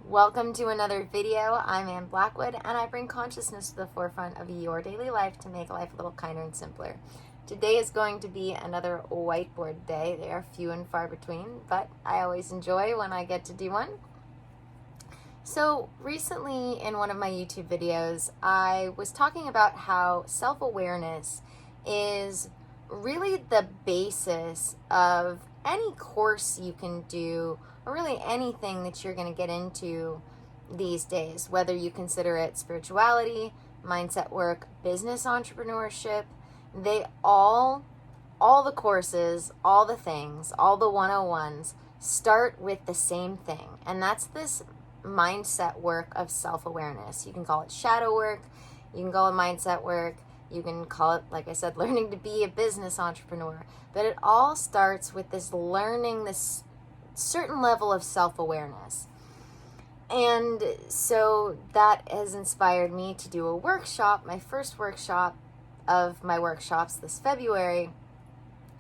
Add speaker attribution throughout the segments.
Speaker 1: Welcome to another video. I'm Blackwood, and I bring consciousness to the forefront of your daily life to make life a little kinder and simpler. Today is going to be another whiteboard day. They are few and far between, but I always enjoy when I get to do one. So recently in one of my YouTube videos, I was talking about how self-awareness is really the basis of any course you can do, or really anything that you're going to get into these days, whether you consider it spirituality, mindset work, business entrepreneurship. They all the courses, all the things, all the 101s start with the same thing, and that's this mindset work of self-awareness. You can call it shadow work, you can call it mindset work, you can call it, like I said, learning to be a business entrepreneur, but it all starts with this learning this certain level of self-awareness. And so that has inspired me to do a workshop, my first workshop of my workshops this February,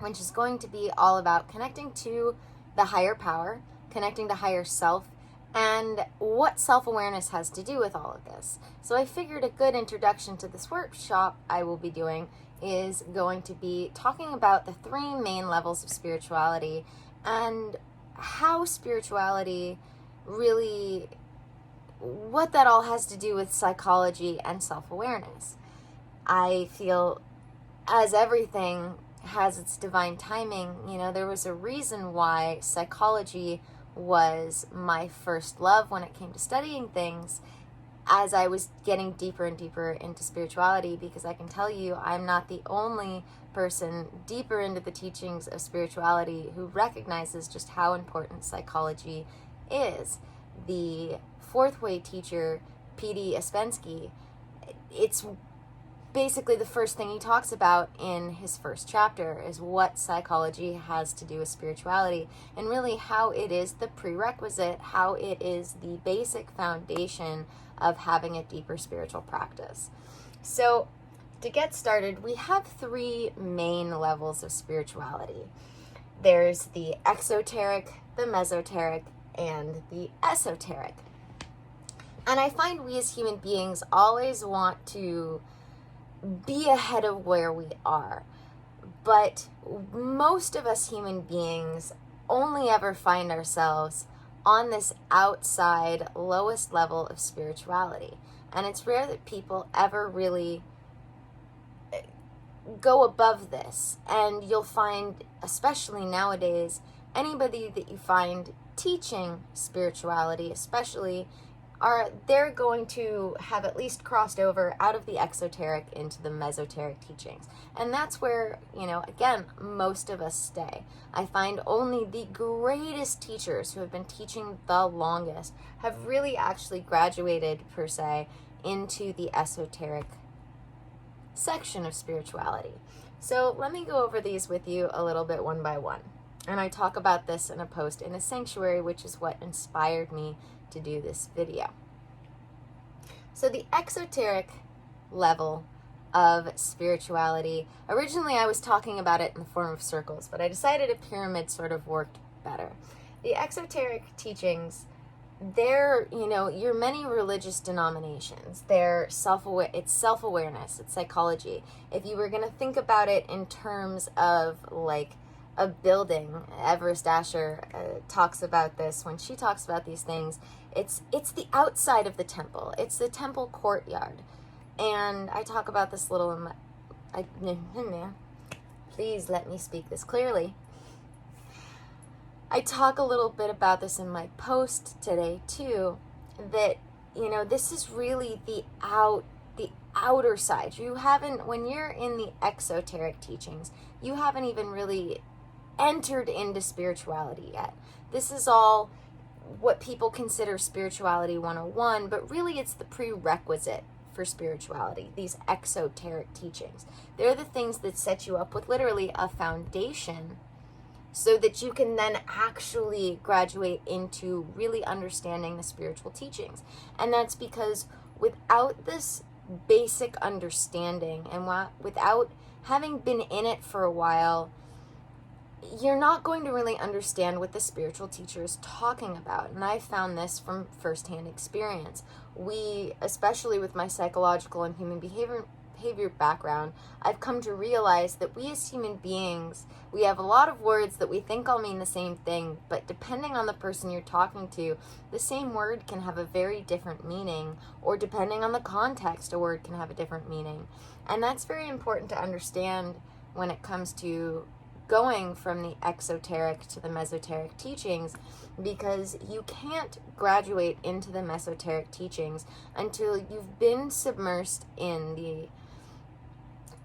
Speaker 1: which is going to be all about connecting to the higher power, connecting to higher self, and what self-awareness has to do with all of this. So I figured a good introduction to this workshop I will be doing is going to be talking about the three main levels of spirituality and how spirituality really, what that all has to do with psychology and self-awareness. I feel as everything has its divine timing, there was a reason why psychology was my first love when it came to studying things as I was getting deeper and deeper into spirituality, because I can tell you I'm not the only person deeper into the teachings of spirituality who recognizes just how important psychology is. The fourth way teacher, P.D. Ouspensky, it's basically the first thing he talks about in his first chapter is what psychology has to do with spirituality, and really how it is the prerequisite, how it is the basic foundation of having a deeper spiritual practice. So to get started, we have three main levels of spirituality. There's the exoteric, the mesoteric, and the esoteric. And I find we as human beings always want to be ahead of where we are. But most of us human beings only ever find ourselves on this outside, lowest level of spirituality. And it's rare that people ever really go above this. And you'll find, especially nowadays, anybody that you find teaching spirituality, especially, they're going to have at least crossed over out of the exoteric into the mesoteric teachings. And that's where, again, most of us stay. I find only the greatest teachers who have been teaching the longest have really actually graduated, per se, into the esoteric section of spirituality. So let me go over these with you a little bit one by one. And I talk about this in a post in a sanctuary, which is what inspired me to do this video. So the exoteric level of spirituality, originally I was talking about it in the form of circles, but I decided a pyramid sort of worked better. The exoteric teachings, they're, your many religious denominations, it's self-awareness, it's psychology. If you were going to think about it in terms of like a building, Everest Asher talks about this when she talks about these things. It's the outside of the temple. It's the temple courtyard. And I talk about this little in my... Please let me speak this clearly. I talk a little bit about this in my post today too, that, this is really the outer side. When you're in the exoteric teachings, you haven't even really entered into spirituality yet. This is all what people consider spirituality 101, but really it's the prerequisite for spirituality, these exoteric teachings. They're the things that set you up with literally a foundation so that you can then actually graduate into really understanding the spiritual teachings. And that's because without this basic understanding and without having been in it for a while, you're not going to really understand what the spiritual teacher is talking about. And I found this from firsthand experience. We, especially with my psychological and human behavior background, I've come to realize that we as human beings, we have a lot of words that we think all mean the same thing, but depending on the person you're talking to, the same word can have a very different meaning, or depending on the context, a word can have a different meaning. And that's very important to understand when it comes to going from the exoteric to the mesoteric teachings, because you can't graduate into the mesoteric teachings until you've been submersed in the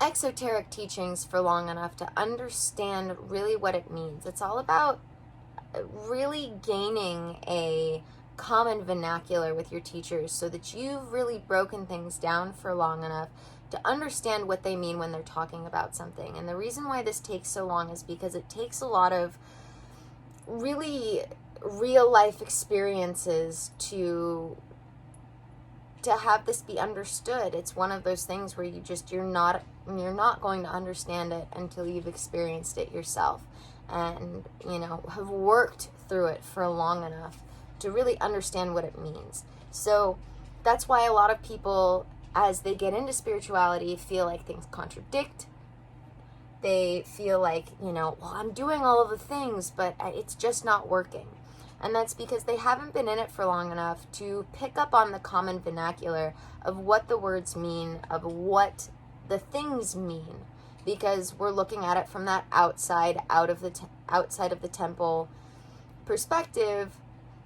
Speaker 1: exoteric teachings for long enough to understand really what it means. It's all about really gaining a common vernacular with your teachers so that you've really broken things down for long enough to understand what they mean when they're talking about something. And the reason why this takes so long is because it takes a lot of really real life experiences to have this be understood. It's one of those things where you're not going to understand it until you've experienced it yourself and, have worked through it for long enough to really understand what it means. So that's why a lot of people, as they get into spirituality, feel like things contradict. They feel like, well, I'm doing all of the things, but it's just not working. And that's because they haven't been in it for long enough to pick up on the common vernacular of what the words mean, of what the things mean, because we're looking at it from that outside of the temple perspective.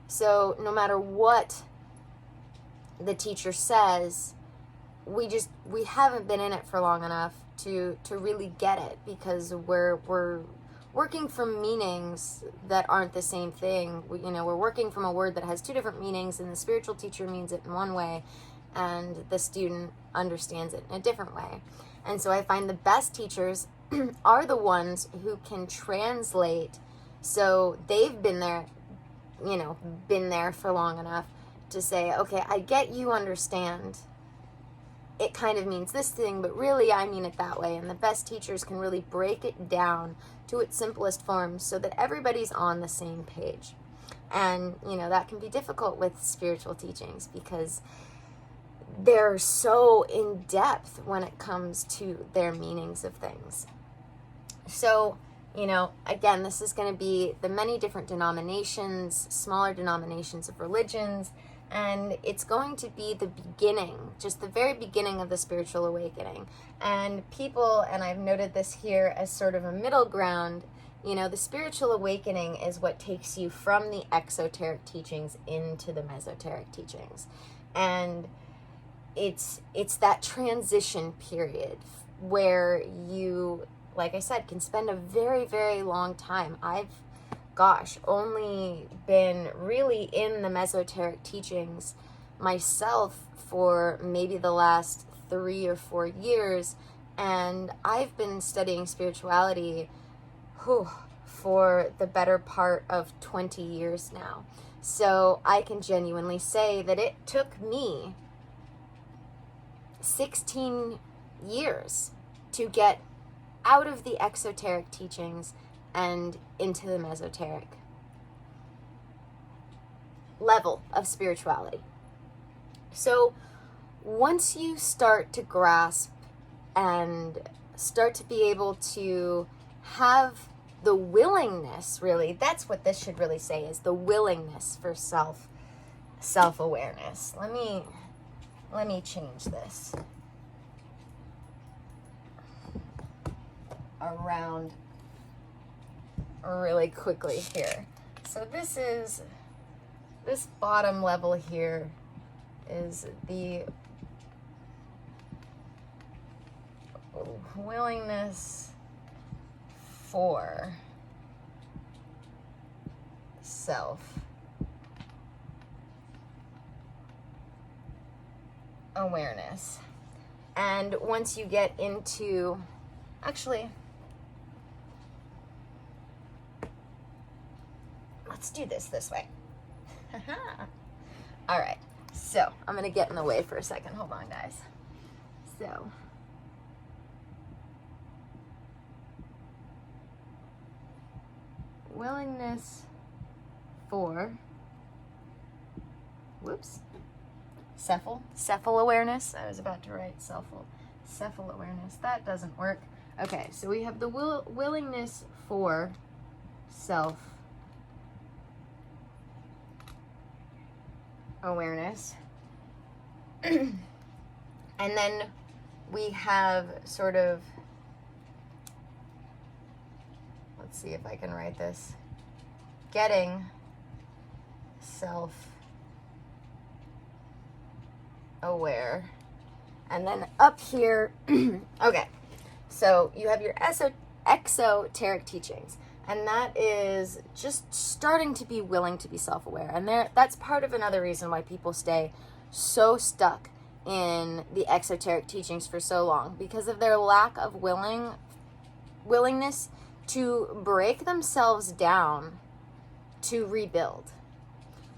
Speaker 1: So no matter what the teacher says, we haven't been in it for long enough to really get it, because we're working from meanings that aren't the same thing. We're working from a word that has two different meanings, and the spiritual teacher means it in one way and the student understands it in a different way. And so I find the best teachers are the ones who can translate, so they've been there for long enough to say, okay, I get you understand it kind of means this thing, but really I mean it that way. And the best teachers can really break it down to its simplest form so that everybody's on the same page. And, that can be difficult with spiritual teachings because they're so in depth when it comes to their meanings of things. So, again, this is going to be the many different denominations, smaller denominations of religions, and it's going to be the beginning, just the very beginning of the spiritual awakening. And people, and I've noted this here as sort of a middle ground, the spiritual awakening is what takes you from the exoteric teachings into the mesoteric teachings. And it's that transition period where you, like I said, can spend a very, very long time. I've only been really in the mesoteric teachings myself for maybe the last 3 or 4 years, and I've been studying spirituality for the better part of 20 years now. So I can genuinely say that it took me 16 years to get out of the exoteric teachings and into the mesoteric level of spirituality. So once you start to grasp and start to be able to have the willingness, really, that's what this should really say, is the willingness for self-awareness. Let me change this around really quickly here. So this bottom level here is the willingness for self-awareness. And once you get into, actually, let's do this way. All right, so I'm gonna get in the way for a second. Hold on, guys. So willingness for, cephal awareness. I was about to write cephal awareness. That doesn't work. Okay, so we have the willingness for self awareness. And then we have sort of, let's see if I can write this, getting self-aware. And then up here, okay, so you have your exoteric teachings. And that is just starting to be willing to be self-aware. And that's part of another reason why people stay so stuck in the exoteric teachings for so long, because of their lack of willingness to break themselves down to rebuild.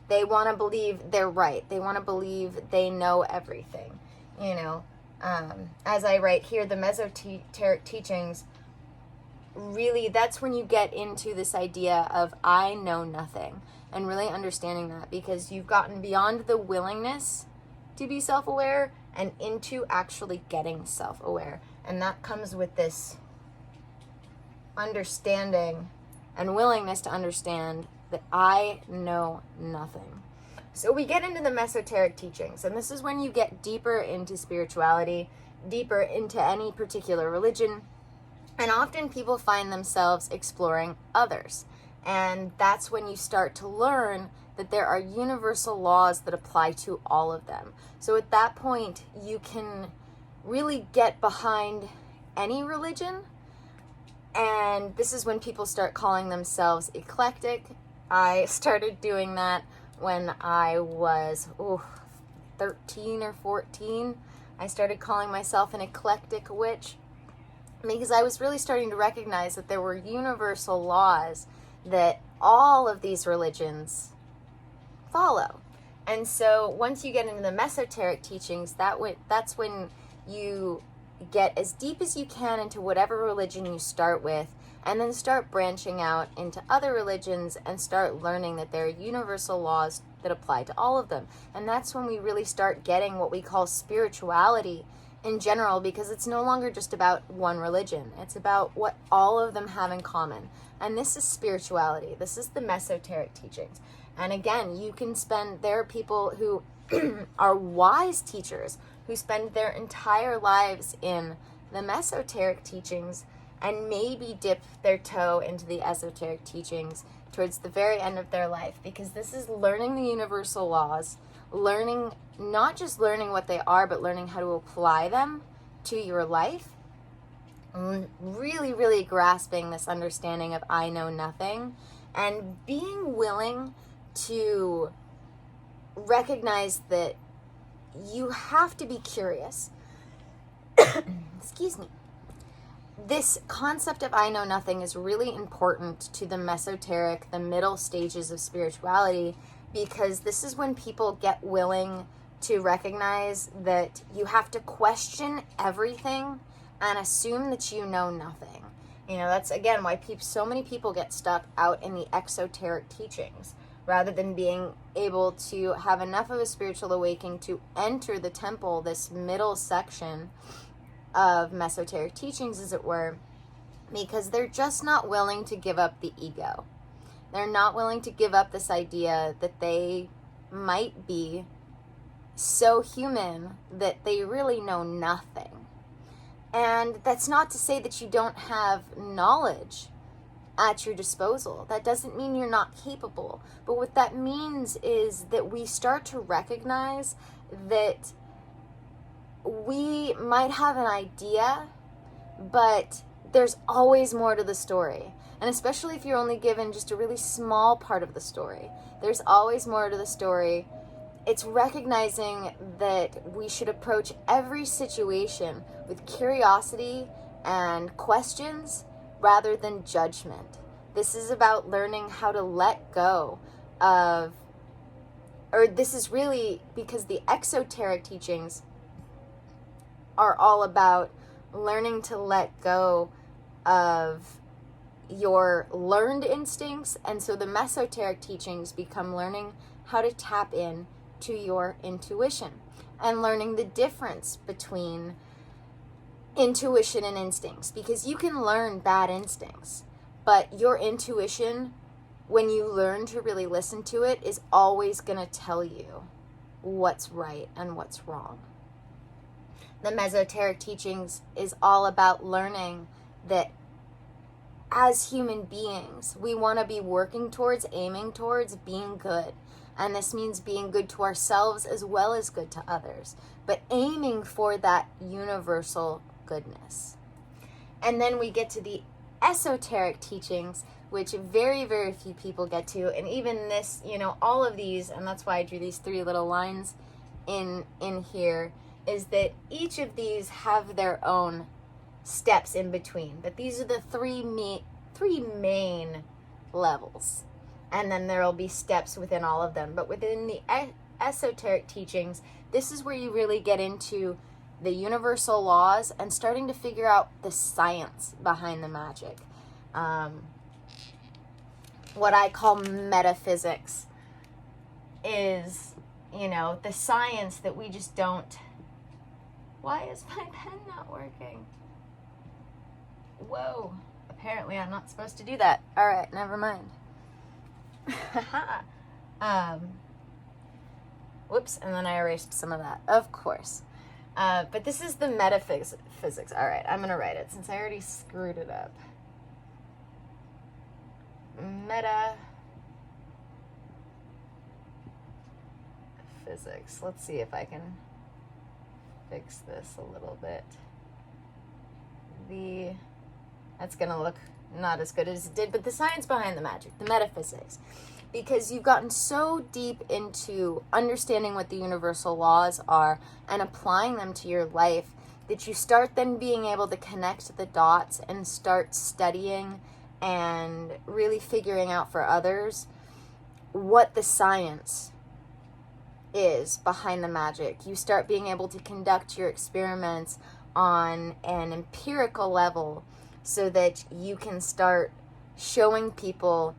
Speaker 1: They want to believe they're right. They want to believe they know everything. As I write here, the mesoteric teachings, really, that's when you get into this idea of I know nothing, and really understanding that, because you've gotten beyond the willingness to be self-aware and into actually getting self-aware. And that comes with this understanding and willingness to understand that I know nothing. So we get into the mesoteric teachings, and this is when you get deeper into spirituality, deeper into any particular religion. And often people find themselves exploring others. And that's when you start to learn that there are universal laws that apply to all of them. So at that point, you can really get behind any religion. And this is when people start calling themselves eclectic. I started doing that when I was 13 or 14. I started calling myself an eclectic witch, because I was really starting to recognize that there were universal laws that all of these religions follow. And so once you get into the mesoteric teachings, that's when you get as deep as you can into whatever religion you start with, and then start branching out into other religions and start learning that there are universal laws that apply to all of them. And that's when we really start getting what we call spirituality in general, because it's no longer just about one religion. It's about what all of them have in common. And this is spirituality. This is the mesoteric teachings. And again, there are people who are wise teachers who spend their entire lives in the mesoteric teachings and maybe dip their toe into the esoteric teachings towards the very end of their life, because this is learning the universal laws, not just learning what they are, but learning how to apply them to your life. Really, really grasping this understanding of I know nothing, and being willing to recognize that you have to be curious. Excuse me. This concept of I know nothing is really important to the mesoteric, the middle stages of spirituality, because this is when people get willing to recognize that you have to question everything and assume that you know nothing. That's again why so many people get stuck out in the exoteric teachings, rather than being able to have enough of a spiritual awakening to enter the temple, this middle section of mesoteric teachings, as it were, because they're just not willing to give up the ego. They're not willing to give up this idea that they might be so human that they really know nothing. And that's not to say that you don't have knowledge at your disposal. That doesn't mean you're not capable. But what that means is that we start to recognize that we might have an idea, but there's always more to the story. And especially if you're only given just a really small part of the story, there's always more to the story. It's recognizing that we should approach every situation with curiosity and questions rather than judgment. This is about learning how to let go of, or this is really because the exoteric teachings are all about learning to let go of your learned instincts, and so the mesoteric teachings become learning how to tap in to your intuition and learning the difference between intuition and instincts, because you can learn bad instincts, but your intuition, when you learn to really listen to it, is always going to tell you what's right and what's wrong. The mesoteric teachings is all about learning that as human beings, we want to be working towards, aiming towards being good. And this means being good to ourselves as well as good to others, but aiming for that universal goodness. And then we get to the esoteric teachings, which very, very few people get to. And even this, all of these, and that's why I drew these 3 little lines in here, is that each of these have their own steps in between. But these are the three main levels. And then there will be steps within all of them. But within the esoteric teachings, this is where you really get into the universal laws and starting to figure out the science behind the magic. What I call metaphysics is, the science that we just don't... Why is my pen not working? Whoa. Apparently I'm not supposed to do that. All right, never mind. Whoops, and then I erased some of that, of course. But this is the metaphysics. All right, I'm going to write it since I already screwed it up. Metaphysics. Let's see if I can fix this a little bit. That's going to look not as good as it did, but the science behind the magic, the metaphysics. Because you've gotten so deep into understanding what the universal laws are and applying them to your life that you start then being able to connect the dots and start studying and really figuring out for others what the science is behind the magic. You start being able to conduct your experiments on an empirical level so that you can start showing people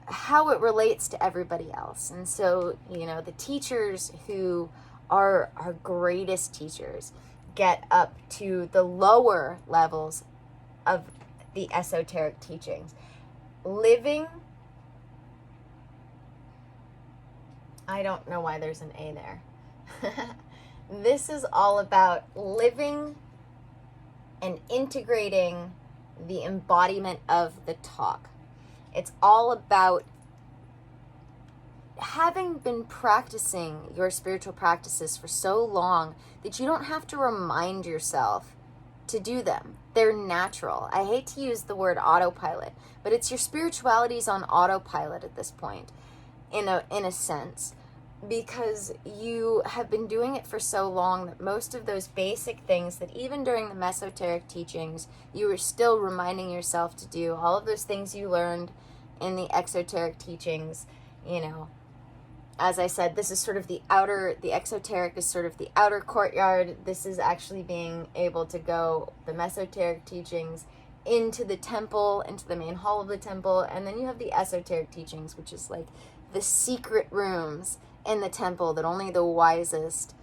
Speaker 1: how it relates to everybody else. And so, the teachers who are our greatest teachers get up to the lower levels of the esoteric teachings. I don't know why there's an A there. This is all about living and integrating the embodiment of the talk. It's all about having been practicing your spiritual practices for so long that you don't have to remind yourself to do them. They're natural. I hate to use the word autopilot, but it's your spirituality's on autopilot at this point, in a sense, because you have been doing it for so long that most of those basic things that even during the mesoteric teachings, you were still reminding yourself to do, all of those things you learned in the exoteric teachings, as I said, this is sort of the exoteric is sort of the outer courtyard. This is actually being able to go, the mesoteric teachings, into the temple, into the main hall of the temple, and then you have the esoteric teachings, which is like the secret rooms in the temple that only the wisest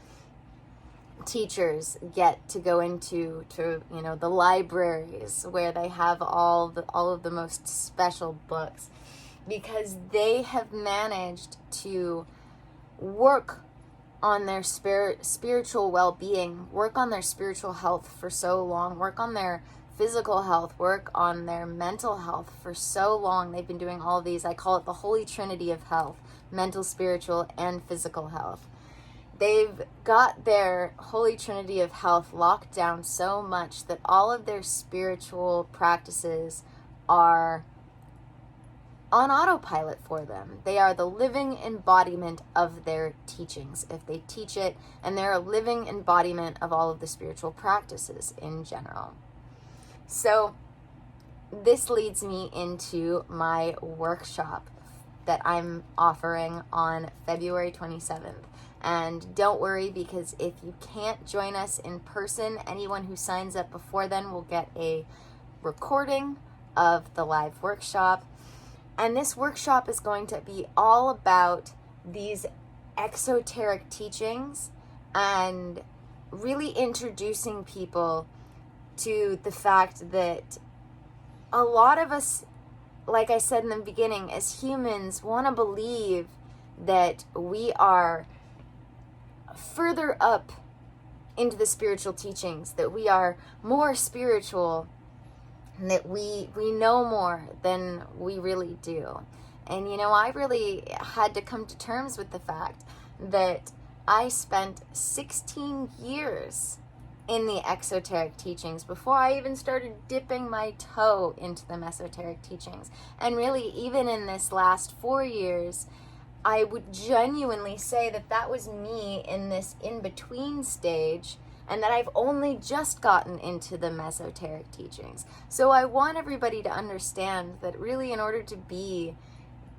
Speaker 1: teachers get to go into, to the libraries where they have all of the most special books, because they have managed to work on their spiritual well-being, work on their spiritual health for so long, work on their physical health, work on their mental health for so long. They've been doing all of these. I call it the Holy Trinity of health: mental, spiritual, and physical health. They've got their Holy Trinity of health locked down so much that all of their spiritual practices are on autopilot for them. They are the living embodiment of their teachings if they teach it, and they're a living embodiment of all of the spiritual practices in general. So this leads me into my workshop that I'm offering on February 27th. And don't worry, because if you can't join us in person, anyone who signs up before then will get a recording of the live workshop. And this workshop is going to be all about these exoteric teachings and really introducing people to the fact that a lot of us, like I said in the beginning, as humans want to believe that we are further up into the spiritual teachings, that we are more spiritual, and that we know more than we really do. And I really had to come to terms with the fact that I spent 16 years in the exoteric teachings before I even started dipping my toe into the esoteric teachings. And really, even in this last 4 years, I would genuinely say that that was me in this in-between stage, and that I've only just gotten into the mesoteric teachings. So I want everybody to understand that really, in order to be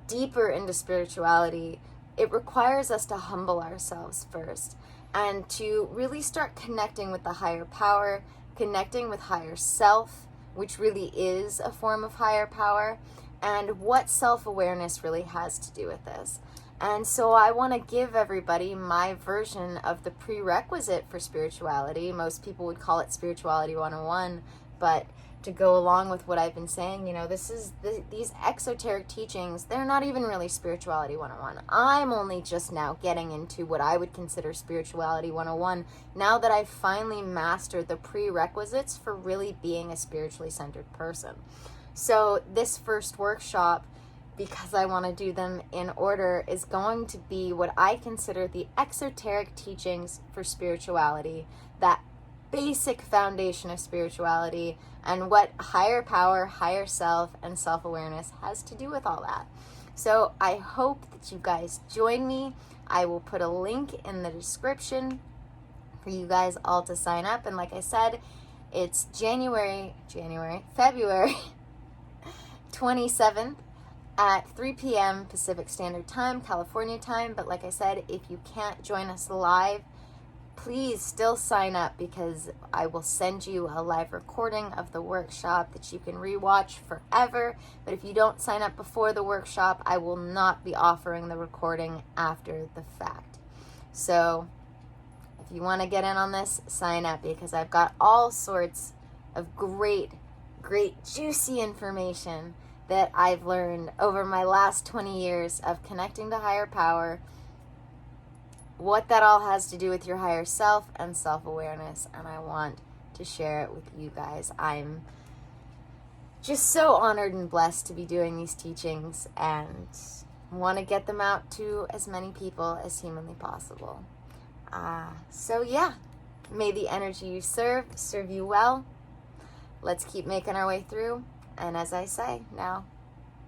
Speaker 1: deeper into spirituality, it requires us to humble ourselves first and to really start connecting with the higher power, connecting with higher self, which really is a form of higher power, and what self-awareness really has to do with this. And so I want to give everybody my version of the prerequisite for spirituality. Most people would call it Spirituality 101, but to go along with what I've been saying, these exoteric teachings, they're not even really Spirituality 101. I'm only just now getting into what I would consider Spirituality 101 now that I've finally mastered the prerequisites for really being a spiritually centered person. So this first workshop, because I want to do them in order, is going to be what I consider the exoteric teachings for spirituality, that basic foundation of spirituality, and what higher power, higher self, and self-awareness has to do with all that. So I hope that you guys join me. I will put a link in the description for you guys all to sign up. And like I said, it's February 27th at 3 p.m. Pacific Standard Time, California time. But like I said, if you can't join us live, please still sign up, because I will send you a live recording of the workshop that you can rewatch forever. But if you don't sign up before the workshop, I will not be offering the recording after the fact. So if you want to get in on this, sign up, because I've got all sorts of great juicy information that I've learned over my last 20 years of connecting to higher power, what that all has to do with your higher self and self-awareness, and I want to share it with you guys. I'm just so honored and blessed to be doing these teachings and want to get them out to as many people as humanly possible. So yeah, may the energy you serve you well. Let's keep making our way through. And as I say now,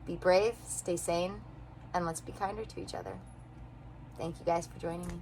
Speaker 1: be brave, stay sane, and let's be kinder to each other. Thank you guys for joining me.